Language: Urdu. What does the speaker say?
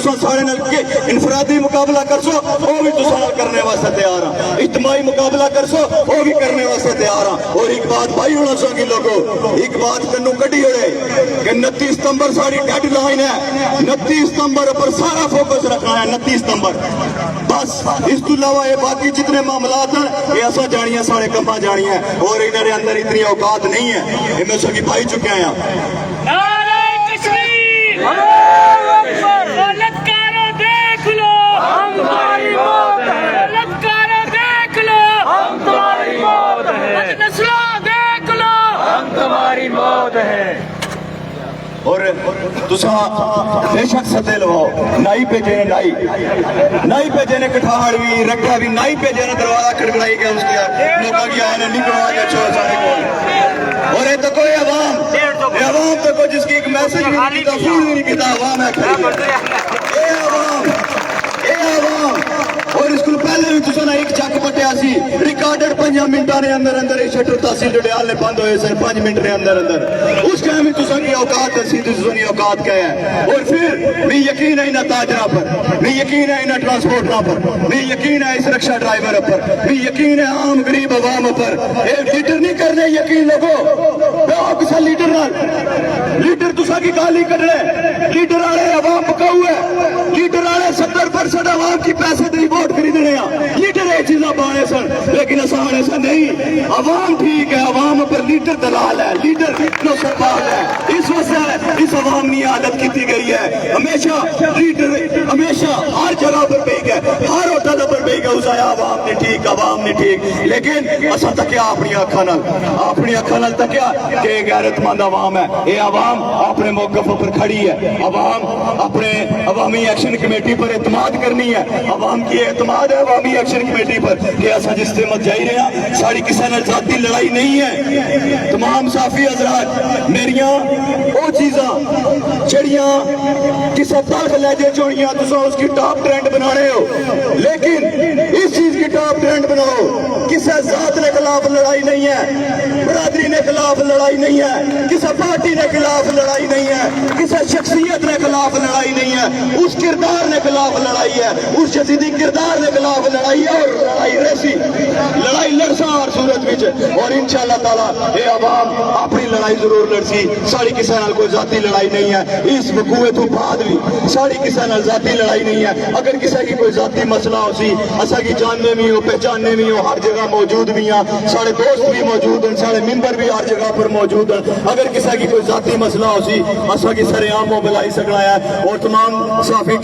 سارے نال کے انفرادی مقابلہ کر سو وہ بھی تو سال کرنے واسطے تیار ہاں، اجتماعی مقابلہ کر سو وہ بھی کرنے واسطے تیار ہاں۔ اور ایک بات بھائی ہونا چاہیے لوگوں، ایک بات کنو کڈی ہوئے کہ 29 ستمبر ساری ڈیڈ لائن ہے، 29 ستمبر پر سارا فوکس رکھنا ہے، 29 ستمبر بس۔ اس تو علاوہ یہ باقی جتنے معاملات ہیں یہ ایسا جانیاں سارے کماں جانیاں ہیں، اور انہوں اندر اتنی اوقات نہیں ہے، یہ میں سکی بھائی چکے ہیں۔ نعرہ کشمیر للکارو دیکھ لو ہم تمہاری موت ہے، للکارو دیکھ لو ہم تمہاری موت ہے، بدنسلوں دیکھ لو ہم تمہاری موت ہے۔ اور تسا بے شک ستے لو نائی پہ جینے نائی پہ جینے کٹھاڑ بھی رکھا بھی نائی پہ جینے دروازہ کھڑکڑائی گیا اس کیا لوگا کی آنے نکلوا گیا چھوڑ سارے کو۔ اور یہ تو کوئی عوام تو کوئی جس کی ایک میسج بھی نہیں کیتا فون بھی نہیں کیتا عوام ہے کھڑی اے عوام اور اس کو پہلے بھی تسا نا ایک چک پٹیا سی ریکارڈڈ 5 منٹاں نے اندر یہ شٹر تحصیل جڑیال نے بند ہوئے سن 5 منٹ نے اندر اس ٹائم بھی تسا کی اوقات سی تسا کی اوقات کہے ہیں۔ اور پھر بھی یقین ہے انہاں تاجرہ پر، بھی یقین ہے انہاں ٹرانسپورٹروں پر، بھی یقین ہے اس رکشہ ڈرائیور پر، بھی یقین ہے عام غریب عوام پر۔ ایک لیڈر نہیں کرنے یقین لوگو بیاہ کسا لیڈر نال لیڈر تسا کی گالی کر رہے لیڈر آرے عوام پکاؤ ہے، لیڈر آرے 70% عوام کی پیسے دی ووٹ خریدنے ہیں، لیڈر ایک چیزاں بانے سن لیکن اسان ایسا نہیں، عوام ٹھیک ہے عوام پر لیڈر دلال ہے، لیڈر نو سربال ہے۔ اس وجہ اس عوام نے عادت کی گئی ہے ہمیشہ لیڈر ہمیشہ ہر جگہ پر پہ گئے، ہر ہوٹل پر پہ گئے اسے عوام نے ٹھیک عوام نے ٹھیک، لیکن اسا تکیا اپنی اکھاں نال تکیا کہ غیرت مند عوام ہے، یہ عوام اپنے موقف پر کھڑی ہے، عوام اپنے عوامی ایکشن کمیٹی پر اعتماد کرنی ہے، عوام کی اعتماد ہے عوامی ایکشن کمیٹی پر کہ ایسا جس سے مت جائی رہے ہیں، ساری کسی نے ذاتی لڑائی نہیں ہے۔ تمام صافی حضرات میریاں وہ چیزاں چڑیاں کسی تلخ لہجے چوڑیاں تسا اس کی ٹاپ ٹرینڈ بنا رہے ہو، لیکن اس چیز کی ٹاپ ٹرینڈ بناؤ کسی ذات نے خلاف لڑائی نہیں ہے، برادری نے خلاف لڑائی نہیں ہے، کسی پارٹی نے خلاف لڑائی نہیں ہے، کسی شخصیت نے خلاف لڑائی نہیں ہے، اس کردار نے خلاف لڑائی ہے، اس جدیدی کردار نے خلاف لڑائی ہے، اور لڑائی ریسی لڑائی لڑسا ہر صورت وچ، اور انشاءاللہ تعالی یہ عوام اپنی لڑائی ضرور لڑسی، ساری کسی نال کوئی ذاتی لڑائی نہیں ہے، اس وقوع تو بعد بھی ساری کسی نال ذاتی لڑائی نہیں ہے۔ اگر کسی کی کوئی ذاتی مسئلہ ہو سی اسا کی جاننے میں ہو پہچاننے میں ہو ہر جگہ موجود بھی ہیں، سارے دوست بھی موجود ہیں، سارے ممبر بھی ہر جگہ پر موجود ہیں۔ اگر کسی کی کوئی ذاتی مسئلہ ہو سی اسا کی سر عام موبلائی سکنا ہے، اور تمام صحافی